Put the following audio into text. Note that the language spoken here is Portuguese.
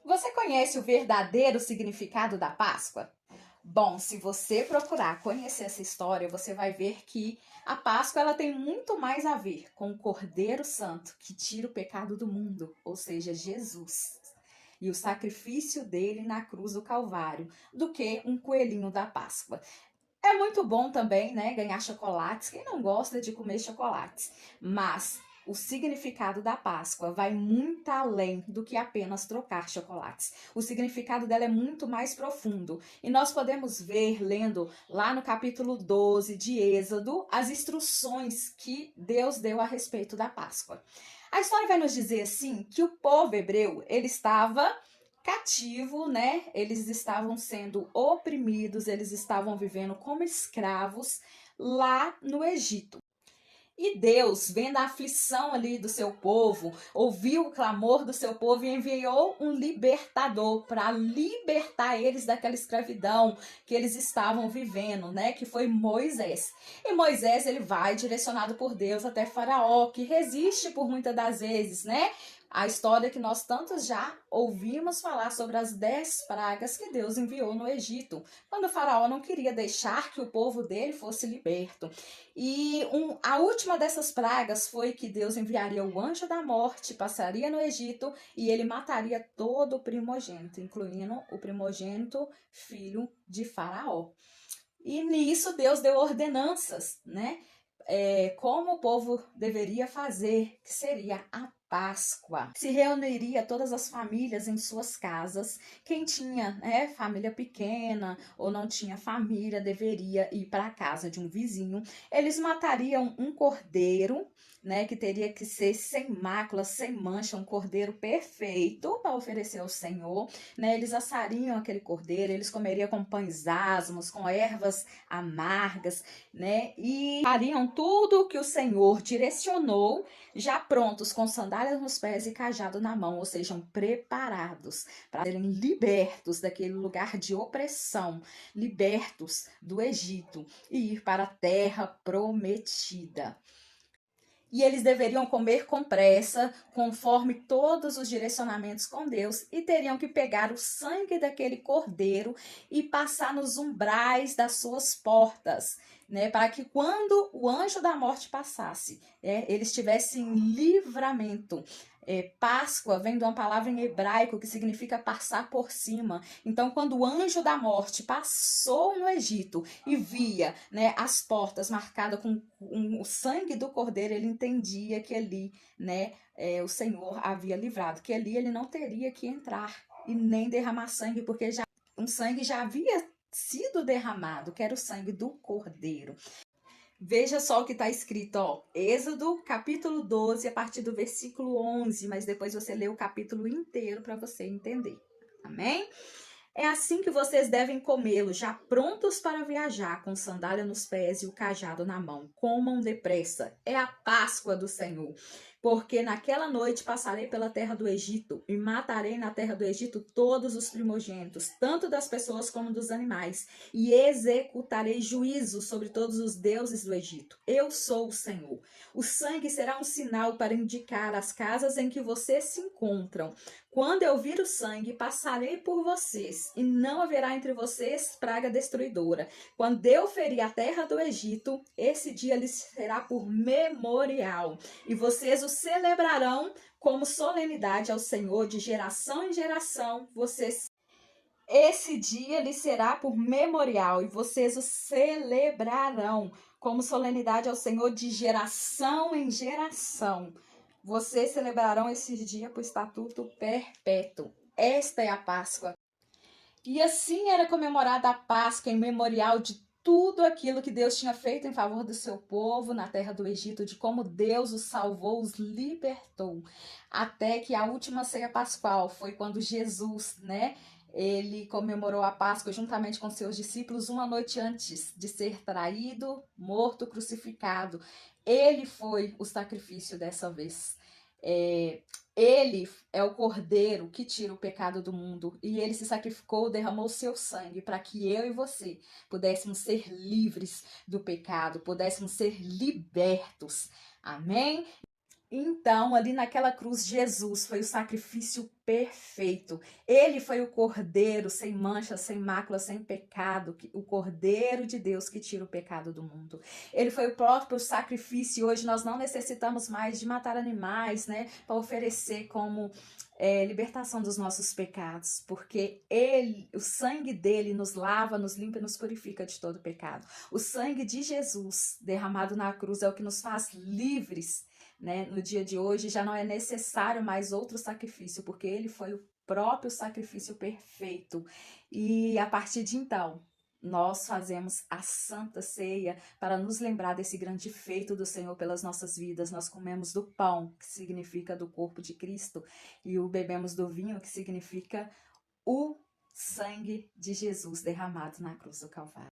Você conhece o verdadeiro significado da Páscoa? Bom, se você procurar conhecer essa história, você vai ver que a Páscoa ela tem muito mais a ver com o Cordeiro Santo que tira o pecado do mundo, ou seja, Jesus, e o sacrifício dele na cruz do Calvário, do que um coelhinho da Páscoa. É muito bom também, né, ganhar chocolates. Quem não gosta de comer chocolates? Mas o significado da Páscoa vai muito além do que apenas trocar chocolates. O significado dela é muito mais profundo. E nós podemos ver, lendo lá no capítulo 12 de Êxodo, as instruções que Deus deu a respeito da Páscoa. A história vai nos dizer assim que o povo hebreu, ele estava cativo, né? Eles estavam sendo oprimidos, eles estavam vivendo como escravos lá no Egito. E Deus, vendo a aflição ali do seu povo, ouviu o clamor do seu povo e enviou um libertador para libertar eles daquela escravidão que eles estavam vivendo, né? Que foi Moisés. E Moisés, ele vai direcionado por Deus até Faraó, que resiste por muitas das vezes, né? A história que nós tantos já ouvimos falar sobre as 10 pragas que Deus enviou no Egito, quando o Faraó não queria deixar que o povo dele fosse liberto. E a última dessas pragas foi que Deus enviaria o anjo da morte, passaria no Egito e ele mataria todo o primogênito, incluindo o primogênito filho de Faraó. E nisso Deus deu ordenanças, né? Como o povo deveria fazer, que seria a Páscoa. Se reuniria todas as famílias em suas casas. Quem tinha, né, família pequena ou não tinha família deveria ir para a casa de um vizinho. Eles matariam um cordeiro, né, que teria que ser sem mácula, sem mancha, um cordeiro perfeito para oferecer ao Senhor, né? Eles assariam aquele cordeiro, eles comeriam com pães asmos, com ervas amargas, né? E fariam tudo o que o Senhor direcionou, já prontos, com sandálias nos pés e cajado na mão, ou sejam, preparados para serem libertos daquele lugar de opressão, libertos do Egito e ir para a terra prometida. E eles deveriam comer com pressa, conforme todos os direcionamentos com Deus, e teriam que pegar o sangue daquele cordeiro e passar nos umbrais das suas portas, né, para que quando o anjo da morte passasse, eles tivessem livramento. Páscoa vem de uma palavra em hebraico que significa passar por cima. Então, quando o anjo da morte passou no Egito e via, né, as portas marcadas com o sangue do cordeiro, ele entendia que ali, né, o Senhor havia livrado, que ali ele não teria que entrar e nem derramar sangue, porque já um sangue já havia sido derramado, que era o sangue do cordeiro. Veja só o que está escrito, ó, Êxodo capítulo 12, a partir do versículo 11, mas depois você lê o capítulo inteiro para você entender. Amém? É assim que vocês devem comê-lo, já prontos para viajar, com sandália nos pés e o cajado na mão. Comam depressa, é a Páscoa do Senhor. Porque naquela noite passarei pela terra do Egito e matarei na terra do Egito todos os primogênitos, tanto das pessoas como dos animais, e executarei juízo sobre todos os deuses do Egito. Eu sou o Senhor. O sangue será um sinal para indicar as casas em que vocês se encontram. Quando eu vir o sangue, passarei por vocês, e não haverá entre vocês praga destruidora. Quando eu ferir a terra do Egito, esse dia lhes será por memorial, e vocês o celebrarão como solenidade ao Senhor de geração em geração. Esse dia lhes será por memorial, e vocês o celebrarão como solenidade ao Senhor de geração em geração. Vocês celebrarão esse dia por estatuto perpétuo. Esta é a Páscoa. E assim era comemorada a Páscoa em memorial de tudo aquilo que Deus tinha feito em favor do seu povo na terra do Egito, de como Deus os salvou, os libertou. Até que a última ceia pascual foi quando Jesus, né, ele comemorou a Páscoa juntamente com seus discípulos uma noite antes de ser traído, morto, crucificado. Ele foi o sacrifício dessa vez. Ele é o cordeiro que tira o pecado do mundo, e ele se sacrificou, derramou seu sangue para que eu e você pudéssemos ser livres do pecado, pudéssemos ser libertos. Amém? Então, ali naquela cruz, Jesus foi o sacrifício perfeito. Ele foi o cordeiro sem mancha, sem mácula, sem pecado, o cordeiro de Deus que tira o pecado do mundo. Ele foi o próprio sacrifício e hoje nós não necessitamos mais de matar animais, né, para oferecer como libertação dos nossos pecados, porque ele, o sangue dele nos lava, nos limpa e nos purifica de todo pecado. O sangue de Jesus derramado na cruz é o que nos faz livres, né? No dia de hoje já não é necessário mais outro sacrifício, porque ele foi o próprio sacrifício perfeito. E a partir de então, nós fazemos a Santa Ceia para nos lembrar desse grande feito do Senhor pelas nossas vidas. Nós comemos do pão, que significa do corpo de Cristo, e o bebemos do vinho, que significa o sangue de Jesus derramado na cruz do Calvário.